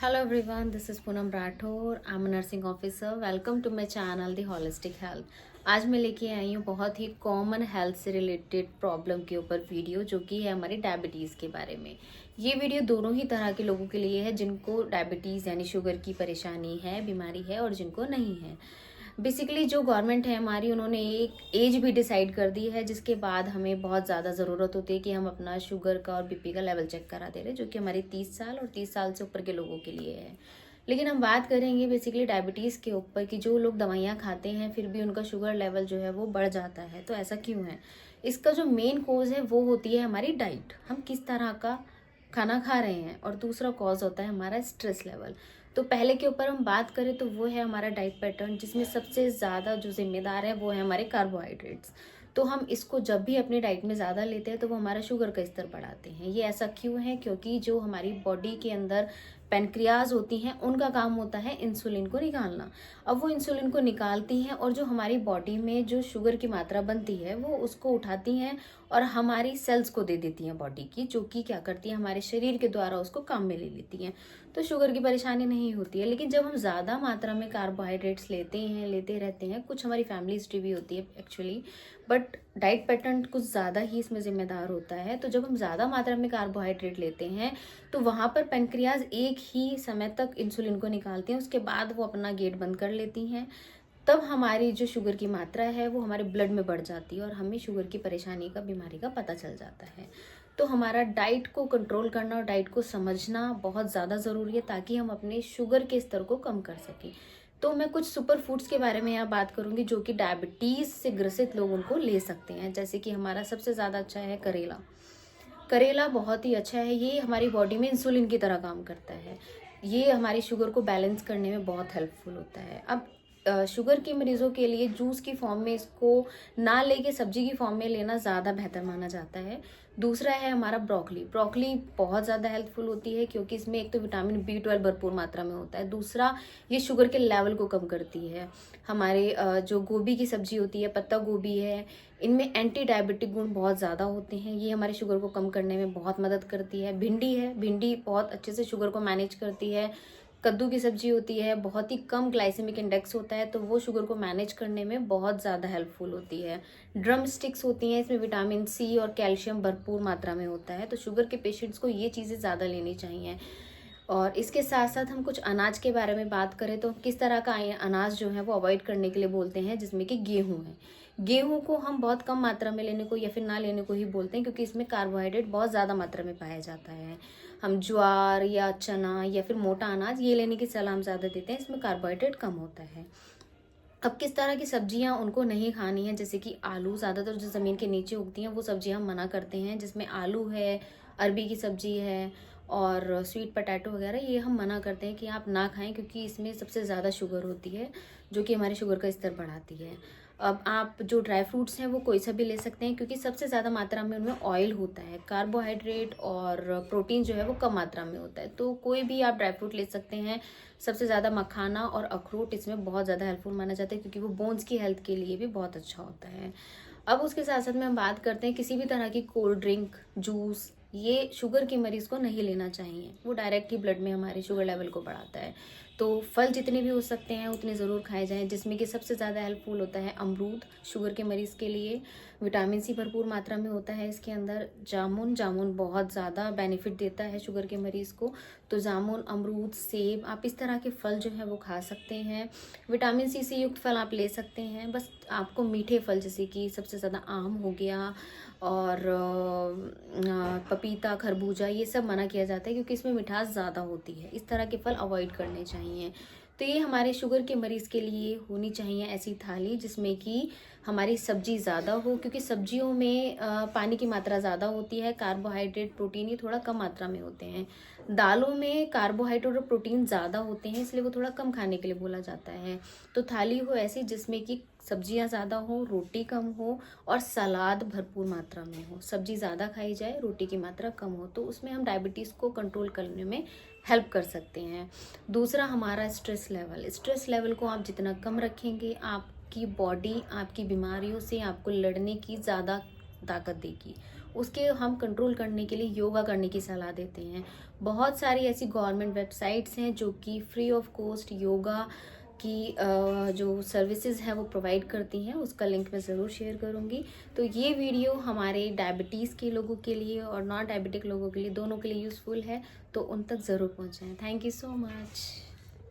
Hello everyone, this is Poonam Rathore. I'm a nursing officer. Welcome to my channel The Holistic Health. आज मैं लेके आई हूँ बहुत ही common health से related problem के ऊपर वीडियो, जो कि है हमारी डायबिटीज़ के बारे में। ये वीडियो दोनों ही तरह के लोगों के लिए है, जिनको डायबिटीज़ यानी शुगर की परेशानी है, बीमारी है, और जिनको नहीं है। बेसिकली जो गवर्नमेंट है हमारी, उन्होंने एक एज भी डिसाइड कर दी है, जिसके बाद हमें बहुत ज़्यादा ज़रूरत होती है कि हम अपना शुगर का और बीपी का लेवल चेक करा दे रहे हैं, जो कि हमारी 30 साल और 30 साल से ऊपर के लोगों के लिए है। लेकिन हम बात करेंगे बेसिकली डायबिटीज़ के ऊपर कि जो लोग दवाइयाँ खाते हैं फिर भी उनका शुगर लेवल जो है वो बढ़ जाता है, तो ऐसा क्यों है। इसका जो मेन कॉज है वो होती है हमारी डाइट, हम किस तरह का खाना खा रहे हैं, और दूसरा कॉज होता है हमारा स्ट्रेस लेवल। तो पहले के ऊपर हम बात करें तो वो है हमारा डाइट पैटर्न, जिसमें सबसे ज़्यादा जो जिम्मेदार है वो है हमारे कार्बोहाइड्रेट्स। तो हम इसको जब भी अपनी डाइट में ज़्यादा लेते हैं तो वो हमारा शुगर का स्तर बढ़ाते हैं। ये ऐसा क्यों है? क्योंकि जो हमारी बॉडी के अंदर पेनक्रियाज होती हैं, उनका काम होता है इंसुलिन को निकालना। अब वो इंसुलिन को निकालती हैं और जो हमारी बॉडी में जो शुगर की मात्रा बनती है वो उसको उठाती हैं और हमारी सेल्स को दे देती हैं बॉडी की, जो कि क्या करती हैं, हमारे शरीर के द्वारा उसको काम में ले लेती हैं। तो शुगर की परेशानी नहीं होती है। लेकिन जब हम ज़्यादा मात्रा में कार्बोहाइड्रेट्स लेते रहते हैं, कुछ हमारी फैमिली हिस्ट्री भी होती है एक्चुअली, बट डाइट पैटर्न कुछ ज़्यादा ही इसमें जिम्मेदार होता है। तो जब हम ज़्यादा मात्रा में कार्बोहाइड्रेट लेते हैं तो वहाँ पर पेनक्रियाज एक ही समय तक इंसुलिन को निकालती हैं, उसके बाद वो अपना गेट बंद कर लेती हैं। तब हमारी जो शुगर की मात्रा है वो हमारे ब्लड में बढ़ जाती है और हमें शुगर की परेशानी का, बीमारी का पता चल जाता है। तो हमारा डाइट को कंट्रोल करना और डाइट को समझना बहुत ज़्यादा ज़रूरी है, ताकि हम अपने शुगर के स्तर को कम कर सकें। तो मैं कुछ सुपर फूड्स के बारे में यहाँ बात करूँगी, जो कि डायबिटीज़ से ग्रसित लोग उनको ले सकते हैं। जैसे कि हमारा सबसे ज़्यादा अच्छा है करेला। करेला बहुत ही अच्छा है, ये हमारी बॉडी में इंसुलिन की तरह काम करता है। ये हमारी शुगर को बैलेंस करने में बहुत हेल्पफुल होता है। अब शुगर के मरीजों के लिए जूस की फॉर्म में इसको ना लेके सब्जी की फॉर्म में लेना ज़्यादा बेहतर माना जाता है। दूसरा है हमारा ब्रोकली। ब्रोकली बहुत ज़्यादा हेल्पफुल होती है, क्योंकि इसमें एक तो विटामिन B12 भरपूर मात्रा में होता है, दूसरा ये शुगर के लेवल को कम करती है। हमारे जो गोभी की सब्जी होती है, पत्ता गोभी है, इनमें एंटी डायबिटिक गुण बहुत ज़्यादा होते हैं, ये हमारे शुगर को कम करने में बहुत मदद करती है। भिंडी है, भिंडी बहुत अच्छे से शुगर को मैनेज करती है। कद्दू की सब्जी होती है, बहुत ही कम ग्लाइसेमिक इंडेक्स होता है, तो वो शुगर को मैनेज करने में बहुत ज़्यादा हेल्पफुल होती है। ड्रम स्टिक्स होती हैं, इसमें विटामिन C और कैल्शियम भरपूर मात्रा में होता है, तो शुगर के पेशेंट्स को ये चीज़ें ज़्यादा लेनी चाहिए। और इसके साथ साथ हम कुछ अनाज के बारे में बात करें तो किस तरह का अनाज जो है वो अवॉइड करने के लिए बोलते हैं, जिसमें कि गेहूं है। गेहूं को हम बहुत कम मात्रा में लेने को या फिर ना लेने को ही बोलते हैं, क्योंकि इसमें कार्बोहाइड्रेट बहुत ज़्यादा मात्रा में पाया जाता है। हम ज्वार या चना या फिर मोटा अनाज ये लेने की सलाह हम ज़्यादा देते हैं, इसमें कार्बोहाइड्रेट कम होता है। अब किस तरह की सब्जियां उनको नहीं खानी है, जैसे कि आलू, ज़्यादातर जो ज़मीन के नीचे उगती हैं वो सब्जियां हम मना करते हैं, जिसमें आलू है, अरबी की सब्जी है और स्वीट पोटैटो वगैरह, ये हम मना करते हैं कि आप ना खाएं, क्योंकि इसमें सबसे ज़्यादा शुगर होती है, जो कि हमारे शुगर का स्तर बढ़ाती है। अब आप जो ड्राई फ्रूट्स हैं वो कोई सा भी ले सकते हैं, क्योंकि सबसे ज़्यादा मात्रा में उनमें ऑयल होता है, कार्बोहाइड्रेट और प्रोटीन जो है वो कम मात्रा में होता है। तो कोई भी आप ड्राई फ्रूट ले सकते हैं। सबसे ज़्यादा मखाना और अखरोट इसमें बहुत ज़्यादा हेल्पफुल माना जाता है, क्योंकि वो बोन्स की हेल्थ के लिए भी बहुत अच्छा होता है। अब उसके साथ साथ में हम बात करते हैं किसी भी तरह की कोल्ड ड्रिंक, जूस, ये शुगर के मरीज को नहीं लेना चाहिए, वो डायरेक्ट ही ब्लड में हमारे शुगर लेवल को बढ़ाता है। तो फल जितने भी हो सकते हैं उतने ज़रूर खाए जाएं, जिसमें कि सबसे ज़्यादा हेल्पफुल होता है अमरूद शुगर के मरीज़ के लिए। विटामिन C भरपूर मात्रा में होता है इसके अंदर। जामुन, जामुन बहुत ज़्यादा बेनिफिट देता है शुगर के मरीज़ को, तो जामुन, अमरूद, सेब, आप इस तरह के फल जो है वो खा सकते हैं। विटामिन C से युक्त फल आप ले सकते हैं। बस आपको मीठे फल, जैसे कि सबसे ज़्यादा आम हो गया और पपीता, खरबूजा, ये सब मना किया जाता है, क्योंकि इसमें मिठास ज़्यादा होती है। इस तरह के फल अवॉइड करने चाहिए। तो ये हमारे शुगर के मरीज़ के लिए होनी चाहिए ऐसी थाली, जिसमें कि हमारी सब्जी ज़्यादा हो, क्योंकि सब्जियों में पानी की मात्रा ज़्यादा होती है, कार्बोहाइड्रेट, प्रोटीन ये थोड़ा कम मात्रा में होते हैं। दालों में कार्बोहाइड्रेट और प्रोटीन ज़्यादा होते हैं, इसलिए वो थोड़ा कम खाने के लिए बोला जाता है। तो थाली हो ऐसी जिसमें कि सब्जियां ज़्यादा हो, रोटी कम हो और सलाद भरपूर मात्रा में हो। सब्जी ज़्यादा खाई जाए, रोटी की मात्रा कम हो, तो उसमें हम डायबिटीज़ को कंट्रोल करने में हेल्प कर सकते हैं। दूसरा हमारा स्ट्रेस लेवल। स्ट्रेस लेवल को आप जितना कम रखेंगे, आपकी बॉडी आपकी बीमारियों से आपको लड़ने की ज़्यादा ताकत देगी, उसके हम कंट्रोल करने के लिए योगा करने की सलाह देते हैं। बहुत सारी ऐसी गवर्नमेंट वेबसाइट्स हैं जो कि फ्री ऑफ कॉस्ट योगा की जो सर्विसेज है वो प्रोवाइड करती हैं, उसका लिंक मैं ज़रूर शेयर करूँगी। तो ये वीडियो हमारे डायबिटीज़ के लोगों के लिए और नॉन डायबिटिक लोगों के लिए, दोनों के लिए यूज़फुल है, तो उन तक ज़रूर पहुँचाएँ। Thank you so much.